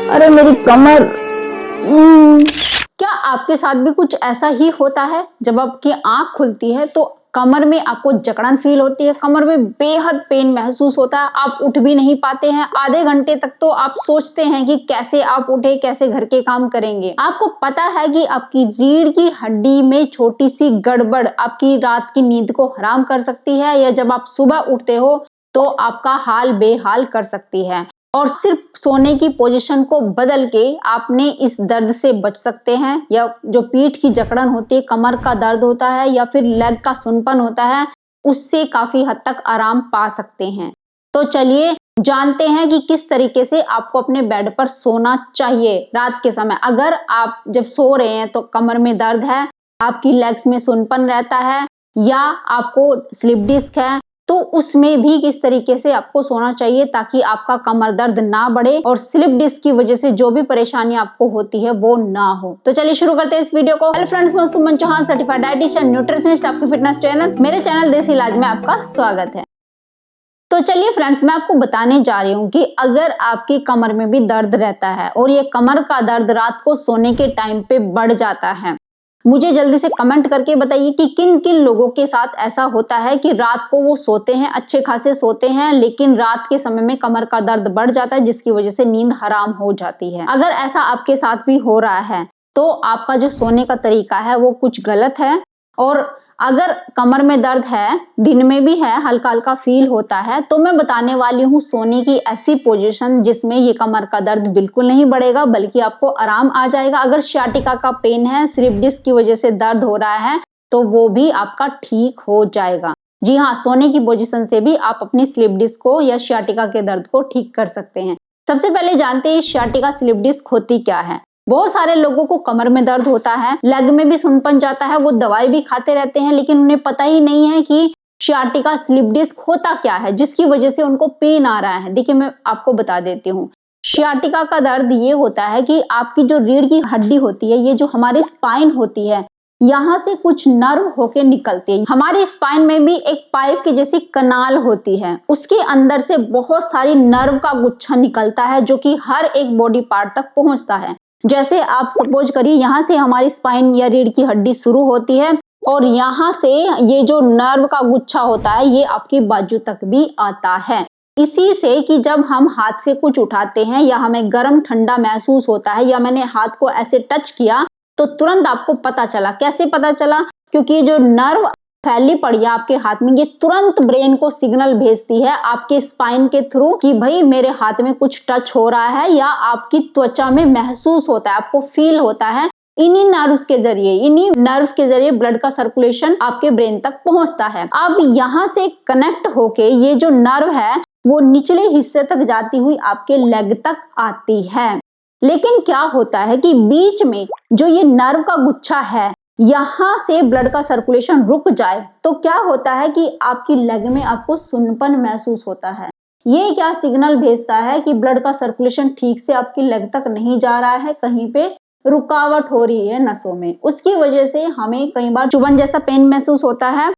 अरे मेरी कमर। क्या आपके साथ भी कुछ ऐसा ही होता है? जब आपकी आंख खुलती है तो कमर में आपको जकड़न फील होती है, कमर में बेहद पेन महसूस होता है, आप उठ भी नहीं पाते हैं। आधे घंटे तक तो आप सोचते हैं कि कैसे आप उठे, कैसे घर के काम करेंगे। आपको पता है कि आपकी रीढ़ की हड्डी में छोटी सी गड़बड़ आपकी रात की नींद को हराम कर सकती है, या जब आप सुबह उठते हो तो आपका हाल बेहाल कर सकती है। और सिर्फ सोने की पोजीशन को बदल के आपने इस दर्द से बच सकते हैं, या जो पीठ की जकड़न होती है, कमर का दर्द होता है, या फिर लेग का सुनपन होता है, उससे काफी हद तक आराम पा सकते हैं। तो चलिए जानते हैं कि किस तरीके से आपको अपने बेड पर सोना चाहिए रात के समय। अगर आप जब सो रहे हैं तो कमर में दर्द है, आपकी लेग्स में सुनपन रहता है, या आपको स्लिप डिस्क है, तो उसमें भी किस तरीके से आपको सोना चाहिए ताकि आपका कमर दर्द ना बढ़े और स्लिप डिस्क की वजह से जो भी परेशानी आपको होती है वो ना हो। तो चलिए शुरू करते हैं इस वीडियो को। हेलो फ्रेंड्स, मैं सुमन चौहान, सर्टिफाइड डाइटिशियन, न्यूट्रिशनिस्ट, आपकी फिटनेस ट्रेनर। मेरे चैनल देसी इलाज में आपका स्वागत है। तो चलिए फ्रेंड्स, मैं आपको बताने जा रही हूँ कि अगर आपकी कमर में भी दर्द रहता है और ये कमर का दर्द रात को सोने के टाइम पे बढ़ जाता है, मुझे जल्दी से कमेंट करके बताइए कि किन किन लोगों के साथ ऐसा होता है कि रात को वो सोते हैं, अच्छे खासे सोते हैं, लेकिन रात के समय में कमर का दर्द बढ़ जाता है जिसकी वजह से नींद हराम हो जाती है। अगर ऐसा आपके साथ भी हो रहा है तो आपका जो सोने का तरीका है वो कुछ गलत है। और अगर कमर में दर्द है, दिन में भी है, हल्का हल्का फील होता है, तो मैं बताने वाली हूँ सोने की ऐसी पोजीशन जिसमें ये कमर का दर्द बिल्कुल नहीं बढ़ेगा बल्कि आपको आराम आ जाएगा। अगर sciatica का पेन है, स्लिप डिस्क की वजह से दर्द हो रहा है, तो वो भी आपका ठीक हो जाएगा। जी हाँ, सोने की पोजीशन से भी आप अपनी स्लिप डिस्क को या sciatica के दर्द को ठीक कर सकते हैं। सबसे पहले जानते हैं sciatica स्लिप डिस्क होती क्या है। बहुत सारे लोगों को कमर में दर्द होता है, लेग में भी सुनपन जाता है, वो दवाई भी खाते रहते हैं, लेकिन उन्हें पता ही नहीं है कि sciatica स्लिप डिस्क होता क्या है जिसकी वजह से उनको पेन आ रहा है। देखिए, मैं आपको बता देती हूँ। sciatica का दर्द ये होता है कि आपकी जो रीढ़ की हड्डी होती है, ये जो हमारी स्पाइन होती है, यहाँ से कुछ नर्व होके निकलती है। हमारी स्पाइन में भी एक पाइप की जैसी कनाल होती है, उसके अंदर से बहुत सारी नर्व का गुच्छा निकलता है जो कि हर एक बॉडी पार्ट तक पहुंचता है। जैसे आप सपोज करिए, यहाँ से हमारी स्पाइन या रीढ़ की हड्डी शुरू होती है और यहाँ से ये जो नर्व का गुच्छा होता है ये आपकी बाजू तक भी आता है। इसी से कि जब हम हाथ से कुछ उठाते हैं या हमें गर्म ठंडा महसूस होता है, या मैंने हाथ को ऐसे टच किया तो तुरंत आपको पता चला। कैसे पता चला? क्योंकि जो नर्व फैली पड़ी है आपके हाथ में, ये तुरंत ब्रेन को सिग्नल भेजती है आपके स्पाइन के थ्रू कि भाई मेरे हाथ में कुछ टच हो रहा है, या आपकी त्वचा में महसूस होता है, आपको फील होता है। इन्हीं नर्व्स के जरिए ब्लड का सर्कुलेशन आपके ब्रेन तक पहुंचता है। अब यहाँ से कनेक्ट होके ये जो नर्व है वो निचले हिस्से तक जाती हुई आपके लेग तक आती है। लेकिन क्या होता है कि बीच में जो ये नर्व का गुच्छा है, यहाँ से ब्लड का सर्कुलेशन रुक जाए तो क्या होता है कि आपकी लेग में आपको सुनपन महसूस होता है। ये क्या सिग्नल भेजता है कि ब्लड का सर्कुलेशन ठीक से आपकी लेग तक नहीं जा रहा है, कहीं पे रुकावट हो रही है नसों में। उसकी वजह से हमें कई बार चुभन जैसा पेन महसूस होता है,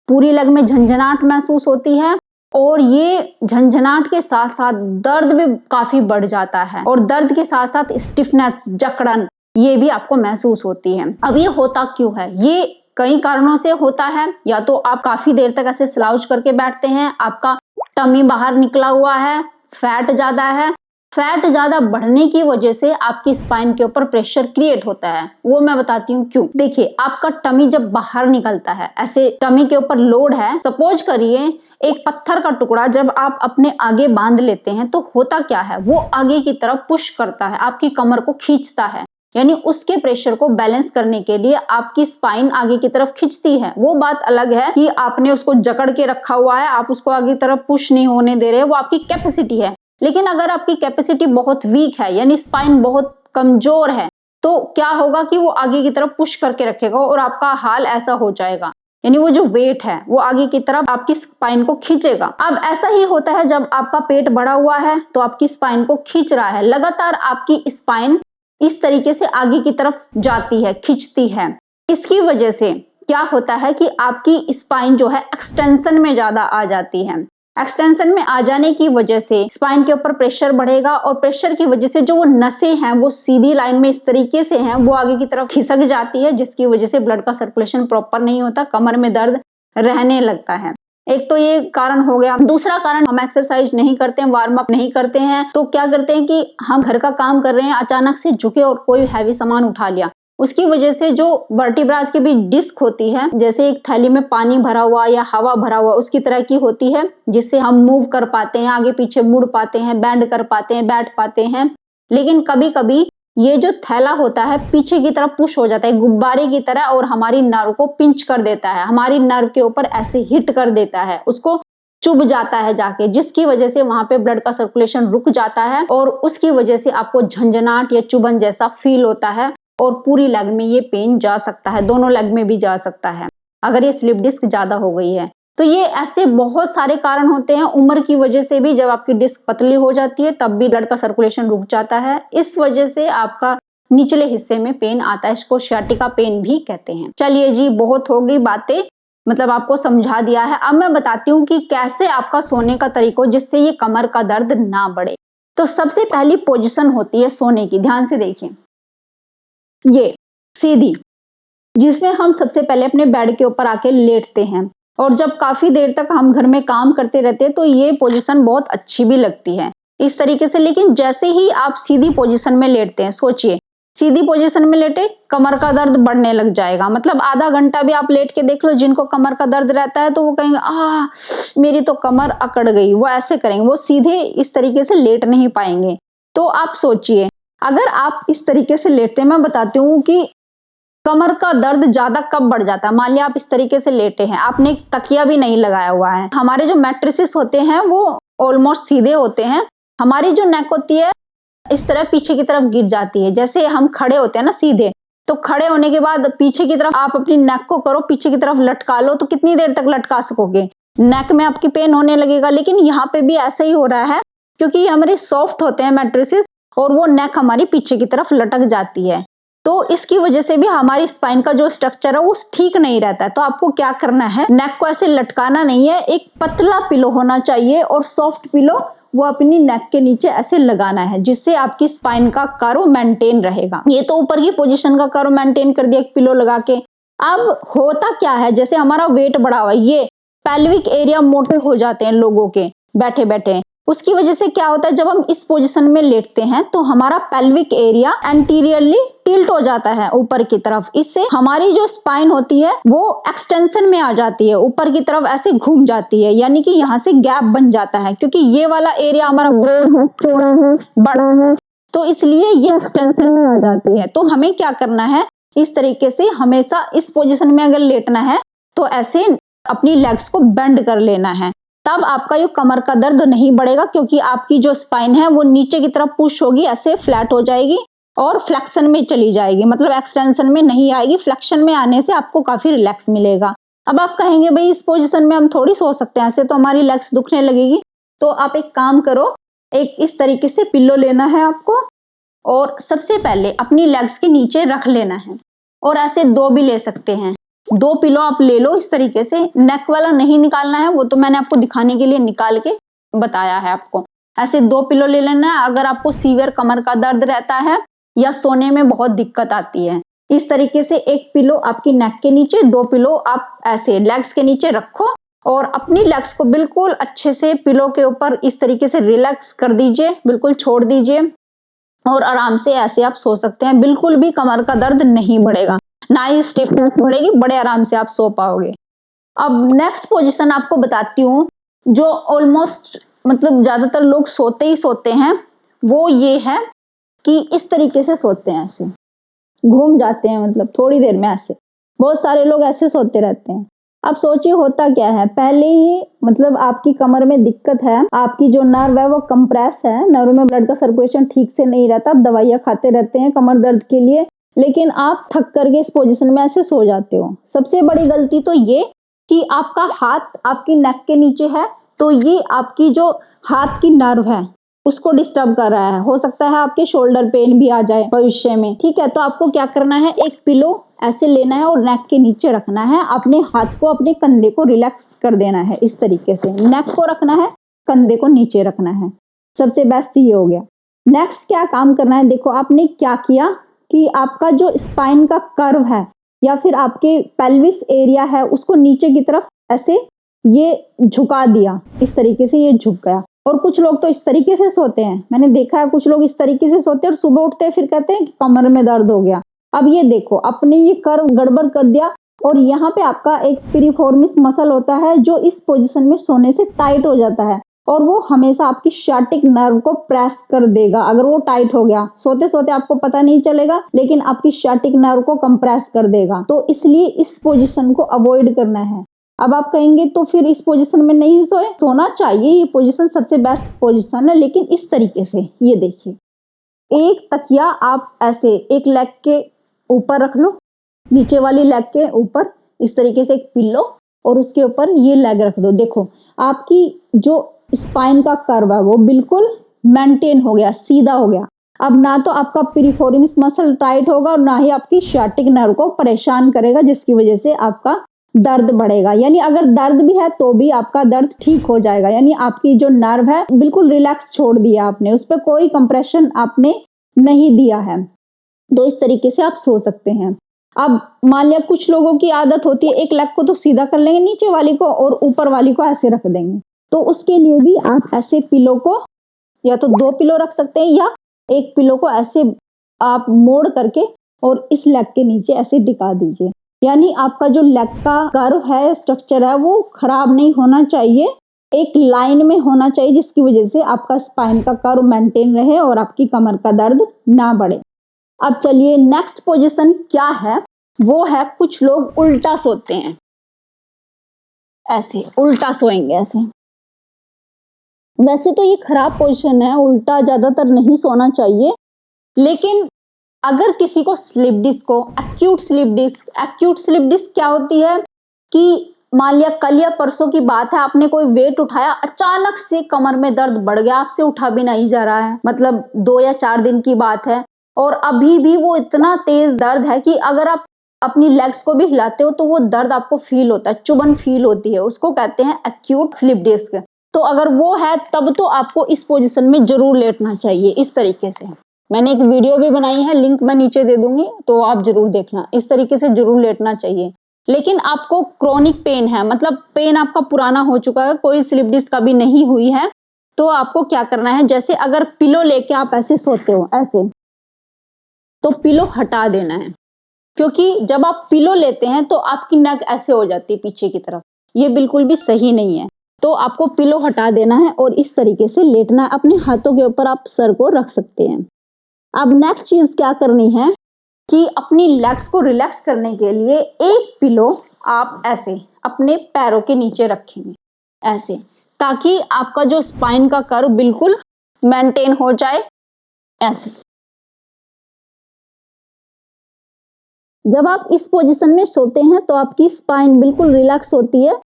पूरी लेग में झंझनाहट महसूस होती है, और ये झंझनाहट के साथ साथ दर्द भी काफी बढ़ जाता है, और दर्द के साथ साथ स्टिफनेस, जकड़न, ये भी आपको महसूस होती है। अब ये होता क्यों है? ये कई कारणों से होता है। या तो आप काफी देर तक ऐसे स्लाउच करके बैठते हैं, आपका टमी बाहर निकला हुआ है, फैट ज्यादा है, फैट ज्यादा बढ़ने की वजह से आपकी स्पाइन के ऊपर प्रेशर क्रिएट होता है। वो मैं बताती हूँ क्यों। देखिए, आपका टमी जब बाहर निकलता है, ऐसे टमी के ऊपर लोड है, सपोज करिए एक पत्थर का टुकड़ा जब आप अपने आगे बांध लेते हैं तो होता क्या है, वो आगे की तरफ पुश करता है, आपकी कमर को खींचता है। यानी उसके प्रेशर को बैलेंस करने के लिए आपकी स्पाइन आगे की तरफ खिंचती है। वो बात अलग है कि आपने उसको जकड़ के रखा हुआ है, आप उसको आगे की तरफ पुश नहीं होने दे रहे, वो आपकी कैपेसिटी है। लेकिन अगर आपकी कैपेसिटी बहुत वीक है, यानी स्पाइन बहुत कमजोर है, तो क्या होगा कि वो आगे की तरफ पुश करके रखेगा और आपका हाल ऐसा हो जाएगा, यानी वो जो वेट है वो आगे की तरफ आपकी स्पाइन को खींचेगा। अब ऐसा ही होता है जब आपका पेट बढ़ा हुआ है तो आपकी स्पाइन को खींच रहा है, लगातार आपकी स्पाइन इस तरीके से आगे की तरफ जाती है, खींचती है। इसकी वजह से क्या होता है कि आपकी स्पाइन जो है एक्सटेंशन में ज्यादा आ जाती है। एक्सटेंशन में आ जाने की वजह से स्पाइन के ऊपर प्रेशर बढ़ेगा और प्रेशर की वजह से जो वो नसें हैं वो सीधी लाइन में इस तरीके से हैं, वो आगे की तरफ खिसक जाती है, जिसकी वजह से ब्लड का सर्कुलेशन प्रॉपर नहीं होता, कमर में दर्द रहने लगता है। एक तो ये कारण हो गया। दूसरा कारण, हम एक्सरसाइज नहीं करते हैं, वार्म अप नहीं करते हैं, तो क्या करते हैं कि हम घर का काम कर रहे हैं, अचानक से झुके और कोई हैवी सामान उठा लिया, उसकी वजह से जो वर्टिब्रास के बीच डिस्क होती है, जैसे एक थैली में पानी भरा हुआ या हवा भरा हुआ उसकी तरह की होती है, जिससे हम मूव कर पाते हैं, आगे पीछे मुड़ पाते हैं, बैंड कर पाते हैं, बैठ पाते हैं। लेकिन कभी कभी ये जो थैला होता है पीछे की तरफ पुश हो जाता है गुब्बारे की तरह और हमारी नर्व को पिंच कर देता है, हमारी नर्व के ऊपर ऐसे हिट कर देता है, उसको चुभ जाता है जाके, जिसकी वजह से वहां पे ब्लड का सर्कुलेशन रुक जाता है और उसकी वजह से आपको झंझनाहट या चुभन जैसा फील होता है और पूरी लेग में ये पेन जा सकता है, दोनों लेग में भी जा सकता है अगर ये स्लिप डिस्क ज्यादा हो गई है। तो ये ऐसे बहुत सारे कारण होते हैं। उम्र की वजह से भी जब आपकी डिस्क पतली हो जाती है तब भी ब्लड का सर्कुलेशन रुक जाता है, इस वजह से आपका निचले हिस्से में पेन आता है, इसको sciatica पेन भी कहते हैं। चलिए जी, बहुत हो गई बातें, मतलब आपको समझा दिया है। अब मैं बताती हूँ कि कैसे आपका सोने का तरीका जिससे ये कमर का दर्द ना बढ़े। तो सबसे पहली पोजीशन होती है सोने की, ध्यान से देखिए, ये सीधी, जिसमें हम सबसे पहले अपने बेड के ऊपर आके लेटते हैं और जब काफी देर तक हम घर में काम करते रहते हैं तो ये पोजीशन बहुत अच्छी भी लगती है इस तरीके से। लेकिन जैसे ही आप सीधी पोजीशन में लेटते हैं, सोचिए सीधी पोजीशन में लेटे, कमर का दर्द बढ़ने लग जाएगा। मतलब आधा घंटा भी आप लेट के देख लो, जिनको कमर का दर्द रहता है तो वो कहेंगे मेरी तो कमर अकड़ गई, वो ऐसे करेंगे, वो सीधे इस तरीके से लेट नहीं पाएंगे। तो आप सोचिए, अगर आप इस तरीके से लेटते हैं, मैं बताती हूँ कि कमर का दर्द ज्यादा कब बढ़ जाता है। मान लिया आप इस तरीके से लेटे हैं, आपने तकिया भी नहीं लगाया हुआ है, हमारे जो मैट्रेसेस होते हैं वो ऑलमोस्ट सीधे होते हैं, हमारी जो नेक होती है इस तरह पीछे की तरफ गिर जाती है। जैसे हम खड़े होते हैं ना सीधे, तो खड़े होने के बाद पीछे की तरफ आप अपनी नेक को करो, पीछे की तरफ लटका लो, तो कितनी देर तक लटका सकोगे, नेक में आपकी पेन होने लगेगा। लेकिन यहाँ पे भी ऐसा ही हो रहा है, क्योंकि हमारे सॉफ्ट होते हैं मैट्रेसेस और वो नेक हमारी पीछे की तरफ लटक जाती है, तो इसकी वजह से भी हमारी स्पाइन का जो स्ट्रक्चर है वो ठीक नहीं रहता है। तो आपको क्या करना है, नेक को ऐसे लटकाना नहीं है, एक पतला पिलो होना चाहिए और सॉफ्ट पिलो वो अपनी नेक के नीचे ऐसे लगाना है, जिससे आपकी स्पाइन का कर्व मेंटेन रहेगा। ये तो ऊपर की पोजीशन का कर्व मेंटेन कर दिया एक पिलो लगा के। अब होता क्या है, जैसे हमारा वेट बढ़ा हुआ है, ये पेल्विक एरिया मोटे हो जाते हैं लोगों के बैठे बैठे, उसकी वजह से क्या होता है, जब हम इस पोजीशन में लेटते हैं तो हमारा पेल्विक एरिया एंटीरियरली टिल्ट हो जाता है ऊपर की तरफ। इससे हमारी जो स्पाइन होती है वो एक्सटेंशन में आ जाती है, ऊपर की तरफ ऐसे घूम जाती है, यानी कि यहाँ से गैप बन जाता है, क्योंकि ये वाला एरिया हमारा ब्रॉड है, चौड़ा है, बड़ा है, तो इसलिए ये एक्सटेंशन में आ जाती है। तो हमें क्या करना है, इस तरीके से हमेशा इस पोजीशन में अगर लेटना है तो ऐसे अपनी लेग्स को बेंड कर लेना है, तब आपका ये कमर का दर्द नहीं बढ़ेगा, क्योंकि आपकी जो स्पाइन है वो नीचे की तरफ पुश होगी, ऐसे फ्लैट हो जाएगी और फ्लेक्शन में चली जाएगी, मतलब एक्सटेंशन में नहीं आएगी। फ्लेक्शन में आने से आपको काफी रिलैक्स मिलेगा। अब आप कहेंगे भाई इस पोजीशन में हम थोड़ी सो सकते हैं, ऐसे तो हमारी लेग्स दुखने लगेगी। तो आप एक काम करो, एक इस तरीके से पिल्लो लेना है आपको और सबसे पहले अपनी लेग्स के नीचे रख लेना है, और ऐसे दो भी ले सकते हैं, दो पिलो आप ले लो इस तरीके से। नेक वाला नहीं निकालना है, वो तो मैंने आपको दिखाने के लिए निकाल के बताया है आपको। ऐसे दो पिलो ले लेना है अगर आपको सीवियर कमर का दर्द रहता है या सोने में बहुत दिक्कत आती है। इस तरीके से एक पिलो आपकी नेक के नीचे, दो पिलो आप ऐसे लेग्स के नीचे रखो और अपनी लेग्स को बिल्कुल अच्छे से पिलो के ऊपर इस तरीके से रिलैक्स कर दीजिए, बिल्कुल छोड़ दीजिए और आराम से ऐसे आप सो सकते हैं। बिल्कुल भी कमर का दर्द नहीं बढ़ेगा, ना ही स्टिफनेस बढ़ेगी, बड़े आराम से आप सो पाओगे। अब नेक्स्ट पोजीशन आपको बताती हूँ, जो ऑलमोस्ट मतलब ज्यादातर लोग सोते ही सोते हैं, वो ये है कि इस तरीके से सोते हैं, ऐसे घूम जाते हैं, मतलब थोड़ी देर में ऐसे, बहुत सारे लोग ऐसे सोते रहते हैं। अब सोचिए होता क्या है, पहले ही मतलब आपकी कमर में दिक्कत है, आपकी जो नर्व है वो कंप्रेस है, नर्व में ब्लड का सर्कुलेशन ठीक से नहीं रहता, आप दवाइयाँ खाते रहते हैं कमर दर्द के लिए, लेकिन आप थक करके इस पोजीशन में ऐसे सो जाते हो। सबसे बड़ी गलती तो ये कि आपका हाथ आपकी नेक के नीचे है, तो ये आपकी जो हाथ की नर्व है उसको डिस्टर्ब कर रहा है। हो सकता है आपके शोल्डर पेन भी आ जाए भविष्य में, ठीक है। तो आपको क्या करना है, एक पिलो ऐसे लेना है और नेक के नीचे रखना है, अपने हाथ को अपने कंधे को रिलैक्स कर देना है, इस तरीके से नेक को रखना है कंधे को नीचे रखना है। सबसे बेस्ट ये हो गया। नेक्स्ट क्या काम करना है, देखो आपने क्या किया कि आपका जो स्पाइन का कर्व है या फिर आपके पेल्विस एरिया है उसको नीचे की तरफ ऐसे ये झुका दिया, इस तरीके से ये झुक गया। और कुछ लोग तो इस तरीके से सोते हैं, मैंने देखा है कुछ लोग इस तरीके से सोते हैं और सुबह उठते हैं फिर कहते हैं कि कमर में दर्द हो गया। अब ये देखो आपने ये कर्व गड़बड़ कर दिया और यहाँ पे आपका एक पिरिफॉर्मिस मसल होता है जो इस पोजीशन में सोने से टाइट हो जाता है और वो हमेशा आपकी शार्टिक नर्व को प्रेस कर देगा। अगर वो टाइट हो गया, सोते सोते आपको पता नहीं चलेगा लेकिन आपकी शार्टिक नर्व को कंप्रेस कर देगा। तो इसलिए इस पोजीशन को अवॉइड करना है। अब आप कहेंगे तो फिर इस पोजीशन में नहीं सोए, सोना चाहिए, ये पोजीशन सबसे बेस्ट पोजीशन है, लेकिन इस तरीके से। ये देखिए, एक तकिया आप ऐसे एक लेग के ऊपर रख लो, नीचे वाली लेग के ऊपर इस तरीके से एक पिल्लो और उसके ऊपर ये लेग रख दो। देखो आपकी जो स्पाइन का कर्व है वो बिल्कुल मेंटेन हो गया, सीधा हो गया। अब ना तो आपका पिरिफॉर्मिस मसल टाइट होगा और ना ही आपकी शार्टिक नर्व को परेशान करेगा, जिसकी वजह से आपका दर्द बढ़ेगा। यानी अगर दर्द भी है तो भी आपका दर्द ठीक हो जाएगा। यानी आपकी जो नर्व है बिल्कुल रिलैक्स छोड़ दिया आपने, उस पर कोई कंप्रेशन आपने नहीं दिया है। तो इस तरीके से आप सो सकते हैं। अब मान लिया कुछ लोगों की आदत होती है एक लेग को तो सीधा कर लेंगे नीचे वाली को और ऊपर वाली को ऐसे रख देंगे, तो उसके लिए भी आप ऐसे पिलो को या तो 2 पिलो रख सकते हैं या एक पिलो को ऐसे आप मोड़ करके और इस लेग के नीचे ऐसे टिका दीजिए। यानी आपका जो लेग का कर्व है, स्ट्रक्चर है, वो खराब नहीं होना चाहिए, एक लाइन में होना चाहिए, जिसकी वजह से आपका स्पाइन का कर्व मेंटेन रहे और आपकी कमर का दर्द ना बढ़े। अब चलिए नेक्स्ट पोजीशन क्या है, वो है कुछ लोग उल्टा सोते हैं, ऐसे उल्टा सोएंगे ऐसे। वैसे तो ये खराब पोजीशन है, उल्टा ज्यादातर नहीं सोना चाहिए, लेकिन अगर किसी को स्लिप डिस्क हो, एक्यूट स्लिप डिस्क क्या होती है कि मान लिया कल या परसों की बात है, आपने कोई वेट उठाया, अचानक से कमर में दर्द बढ़ गया, आपसे उठा भी नहीं जा रहा है, मतलब 2 या 4 दिन की बात है और अभी भी वो इतना तेज दर्द है कि अगर आप अपनी लेग्स को भी हिलाते हो तो वो दर्द आपको फील होता है, चुभन फील होती है, उसको कहते हैं एक्यूट स्लिप डिस्क। तो अगर वो है तब तो आपको इस पोजीशन में जरूर लेटना चाहिए, इस तरीके से। मैंने एक वीडियो भी बनाई है, लिंक मैं नीचे दे दूंगी, तो आप जरूर देखना, इस तरीके से जरूर लेटना चाहिए। लेकिन आपको क्रोनिक पेन है, मतलब पेन आपका पुराना हो चुका है, कोई स्लिप डिस्क कभी नहीं हुई है, तो आपको क्या करना है, जैसे अगर पिलो लेके आप ऐसे सोते हो ऐसे, तो पिलो हटा देना है, क्योंकि जब आप पिलो लेते हैं तो आपकी नेक ऐसे हो जाती है पीछे की तरफ, ये बिल्कुल भी सही नहीं है। तो आपको पिलो हटा देना है और इस तरीके से लेटना है, अपने हाथों के ऊपर आप सर को रख सकते हैं। अब नेक्स्ट चीज क्या करनी है कि अपनी लेग्स को रिलैक्स करने के लिए एक पिलो आप ऐसे अपने पैरों के नीचे रखेंगे ऐसे, ताकि आपका जो स्पाइन का कर्व बिल्कुल मेंटेन हो जाए ऐसे। जब आप इस पोजीशन में सोते हैं तो आपकी स्पाइन बिल्कुल रिलैक्स होती है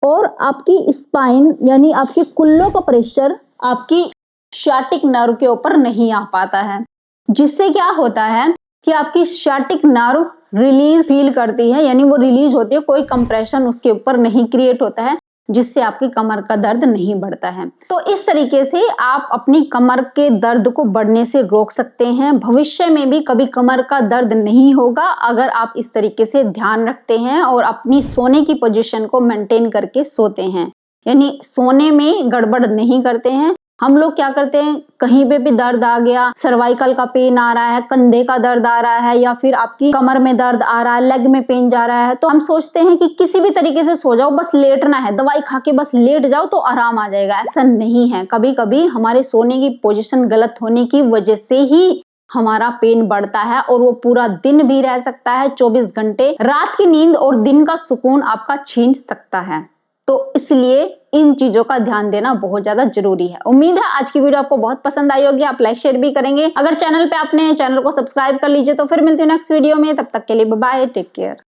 और आपकी स्पाइन यानी आपके कुल्लों का प्रेशर आपकी शार्टिक नर्व के ऊपर नहीं आ पाता है, जिससे क्या होता है कि आपकी शार्टिक नर्व रिलीज फील करती है, यानी वो रिलीज होती है, कोई कंप्रेशन उसके ऊपर नहीं क्रिएट होता है, जिससे आपकी कमर का दर्द नहीं बढ़ता है। तो इस तरीके से आप अपनी कमर के दर्द को बढ़ने से रोक सकते हैं। भविष्य में भी कभी कमर का दर्द नहीं होगा अगर आप इस तरीके से ध्यान रखते हैं और अपनी सोने की पोजीशन को मेंटेन करके सोते हैं, यानी सोने में गड़बड़ नहीं करते हैं। हम लोग क्या करते हैं, कहीं पे भी दर्द आ गया, सर्वाइकल का पेन आ रहा है, कंधे का दर्द आ रहा है या फिर आपकी कमर में दर्द आ रहा है, लेग में पेन जा रहा है, तो हम सोचते हैं कि किसी भी तरीके से सो जाओ, बस लेटना है, दवाई खा के बस लेट जाओ तो आराम आ जाएगा। ऐसा नहीं है, कभी कभी हमारे सोने की पोजीशन गलत होने की वजह से ही हमारा पेन बढ़ता है और वो पूरा दिन भी रह सकता है, 24 घंटे रात की नींद और दिन का सुकून आपका छीन सकता है। तो इसलिए इन चीजों का ध्यान देना बहुत ज्यादा जरूरी है। उम्मीद है आज की वीडियो आपको बहुत पसंद आई होगी, आप लाइक शेयर भी करेंगे। अगर चैनल पे आपने चैनल को सब्सक्राइब कर लीजिए। तो फिर मिलते हैं नेक्स्ट वीडियो में, तब तक के लिए बाय बाय, टेक केयर।